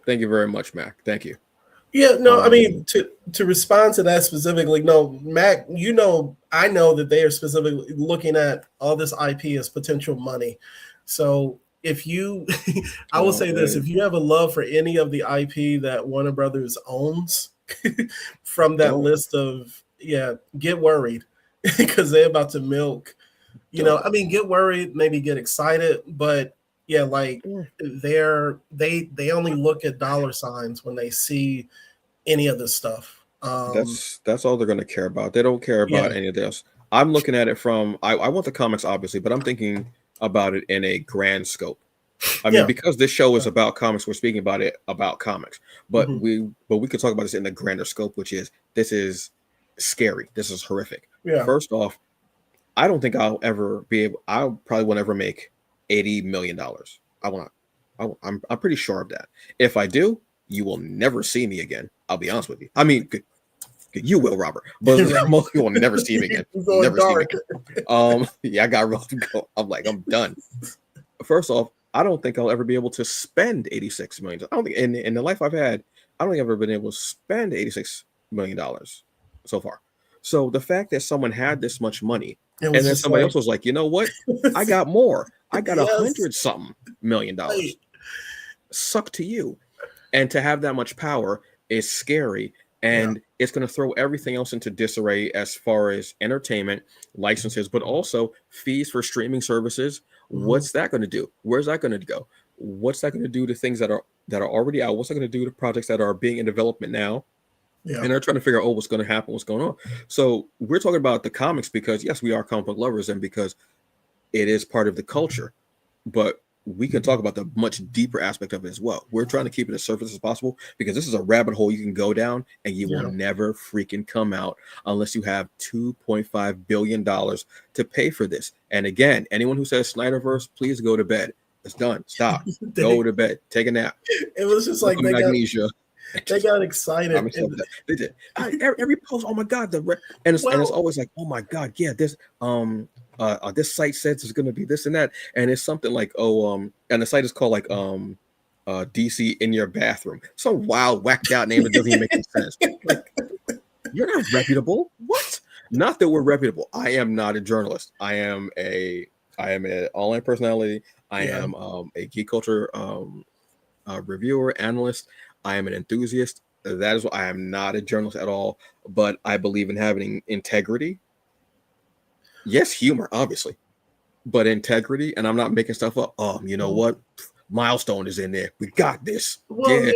Thank you very much, Mac. Thank you. Yeah, no, I mean, to respond to that specifically, no, Mac, I know that they are specifically looking at all this IP as potential money. So if I will say this, if you have a love for any of the IP that Warner Brothers owns, from that list of get worried because they're about to milk. I mean, get worried, maybe get excited, but like they only look at dollar signs when they see any of this stuff. That's all they're going to care about. They don't care about any of this. I'm looking at it from I want the comics obviously, but I'm thinking about it in a grand scope. I mean, because this show is about comics, we're speaking about it about comics. But we could talk about this in the grander scope, which is this is scary. This is horrific. Yeah. First off, I don't think I'll ever be able. I probably won't ever make $80 million. I'm pretty sure of that. If I do, you will never see me again. I'll be honest with you. I mean, you will, Robert, but most people will never see me again. Never see me again. I got real to go. I'm done. First off, I don't think I'll ever be able to spend $86 million. I don't think in the life I've had, I don't think I've ever been able to spend $86 million so far. So the fact that someone had this much money and then somebody else was like, you know what? I got more. I got $100-something million. Suck to you. And to have that much power is scary. And it's going to throw everything else into disarray as far as entertainment, licenses, but also fees for streaming services. What's that going to do? Where's that going to go? What's that going to do to things that are already out? What's that going to do to projects that are being in development now? And they're trying to figure out, what's going to happen, what's going on. So we're talking about the comics because, yes, we are comic book lovers and because it is part of the culture. But we can talk about the much deeper aspect of it as well. We're trying to keep it as surface as possible because this is a rabbit hole you can go down and you will never freaking come out unless you have $2.5 billion to pay for this. And again, anyone who says Snyderverse, please go to bed. It's done. Stop. Go to bed. Take a nap. It was just like magnesia. They got excited. They did. Every post, oh my God, and it's always like, oh my God, yeah, this site says it's going to be this and that, and it's something like and the site is called like DC in your bathroom, some wild whacked out name that doesn't even make any sense. Like, you're not reputable. What? Not that we're reputable. I am not a journalist. I am an online personality. I am a geek culture reviewer, analyst. I am an enthusiast. That is why I am not a journalist at all, but I believe in having integrity. Yes, humor, obviously, but integrity, and I'm not making stuff up. You know what? Milestone is in there. We got this. Well,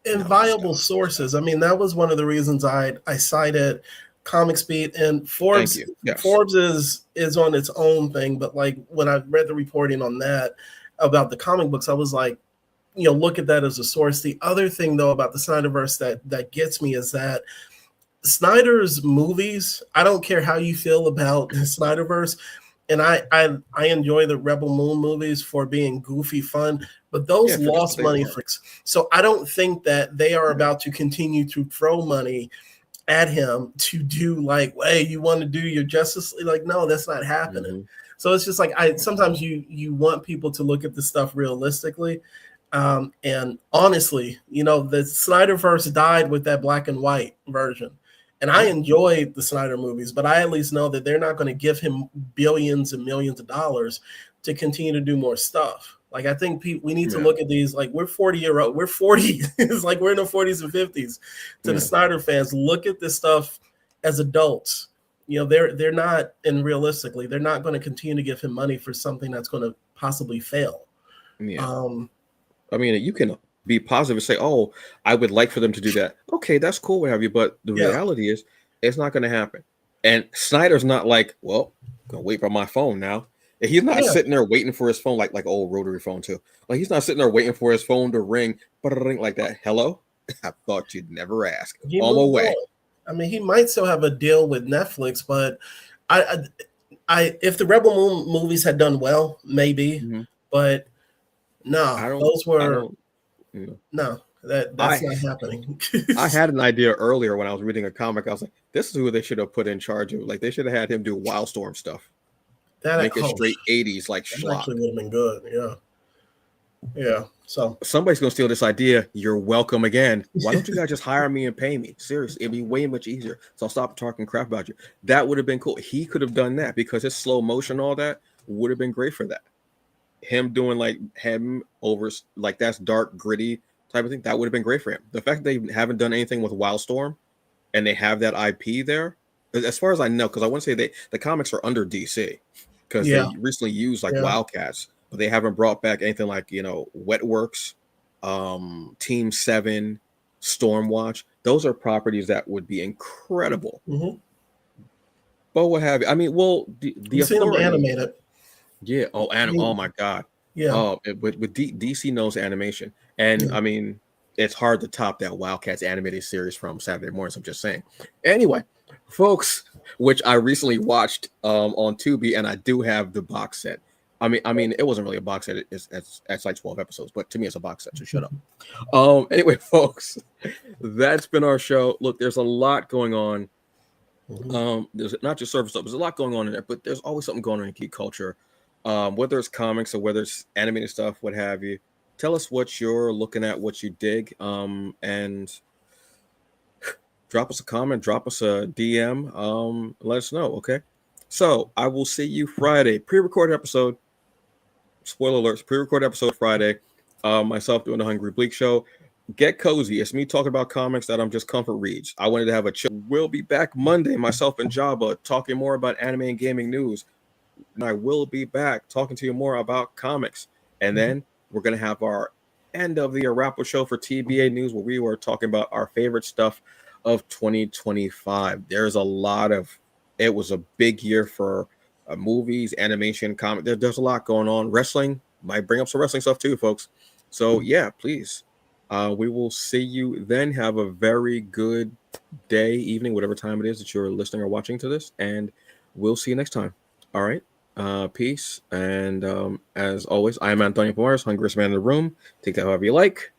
and viable sources. I mean, that was one of the reasons I cited ComicsBeat and Forbes. Yes. Forbes is on its own thing, but like when I read the reporting on that about the comic books, I was like, look at that as a source. The other thing, though, about the Snyderverse that gets me is that Snyder's movies, I don't care how you feel about the Snyderverse, and I enjoy the Rebel Moon movies for being goofy fun, but those lost money freaks. So I don't think that they are about to continue to throw money at him to do like, hey, you want to do your Justice League? Like, no, that's not happening. So it's just like sometimes you want people to look at the stuff realistically. And honestly, the Snyderverse died with that black and white version. And I enjoyed the Snyder movies, but I at least know that they're not going to give him billions and millions of dollars to continue to do more stuff. Like, I think we need to look at these, like, we're 40-year-old, we're 40. It's like we're in the 40s and 50s. To the Snyder fans, look at this stuff as adults. They're not, and realistically, they're not going to continue to give him money for something that's going to possibly fail. I mean, you can be positive and say, oh, I would like for them to do that. Okay, that's cool, what have you. But the reality is, it's not going to happen. And Snyder's not like, well, I'm going to wait for my phone now. He's not sitting there waiting for his phone like old rotary phone, too. Like, he's not sitting there waiting for his phone to ring like that. Hello? I thought you'd never ask. On my way. I mean, he might still have a deal with Netflix, but if the Rebel Moon movies had done well, maybe. But no, those were no. That's not happening. I had an idea earlier when I was reading a comic. I was like, "This is who they should have put in charge of. Like, they should have had him do Wildstorm stuff. Make it straight 80s like schlock. Actually would have been good. Yeah. So somebody's gonna steal this idea. You're welcome again. Why don't you guys just hire me and pay me? Seriously, it'd be way much easier. So I'll stop talking crap about you. That would have been cool. He could have done that because his slow motion, all that would have been great for that. Him doing like him over like that's dark, gritty type of thing, that would have been great for him. The fact that they haven't done anything with Wildstorm and they have that IP there, as far as I know, because I want to say the comics are under DC because they recently used like Wildcats, but they haven't brought back anything like, you know, Wetworks, Team 7, Stormwatch. Those are properties that would be incredible. Mm-hmm. But what have you? I mean, well, the Authority animated. Yeah. Oh, oh my God. Yeah. Oh, with DC knows animation, and I mean, it's hard to top that Wildcats animated series from Saturday mornings. I'm just saying. Anyway, folks, which I recently watched on Tubi, and I do have the box set. I mean, it wasn't really a box set. It's like 12 episodes, but to me, it's a box set. So shut up. Anyway, folks, that's been our show. Look, there's a lot going on. There's not just surface stuff. There's a lot going on in there, but there's always something going on in geek culture. Whether it's comics or whether it's animated stuff, what have you. Tell us what you're looking at, what you dig, and drop us a comment, drop us a DM, let us know, okay? So I will see you Friday. Pre-recorded episode. Spoiler alerts, pre-recorded episode Friday. Myself doing the Hungry Bleak Show. Get cozy. It's me talking about comics that I'm just comfort reads. I wanted to have a chill. We'll be back Monday, myself and Jabba, talking more about anime and gaming news. And I will be back talking to you more about comics. And then we're going to have our end of the year wrap-up show for TBA News, where we were talking about our favorite stuff of 2025. There's a lot of, it was a big year for movies, animation, comic. There's a lot going on. Wrestling, might bring up some wrestling stuff too, folks. So yeah, please. We will see you then. Have a very good day, evening, whatever time it is that you're listening or watching to this. And we'll see you next time. All right. Peace. And as always, I am Antonio Pomares, hungriest man in the room. Take that however you like.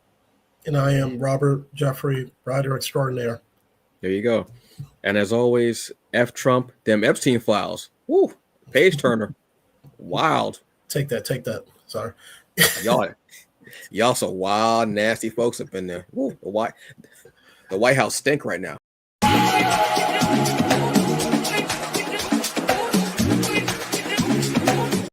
And I am Robert Jeffrey, writer extraordinaire. There you go. And as always, F Trump, them Epstein files. Woo. Page Turner. Wild. Take that. Sorry. Y'all some wild, nasty folks up in there. Woo, the White House stink right now.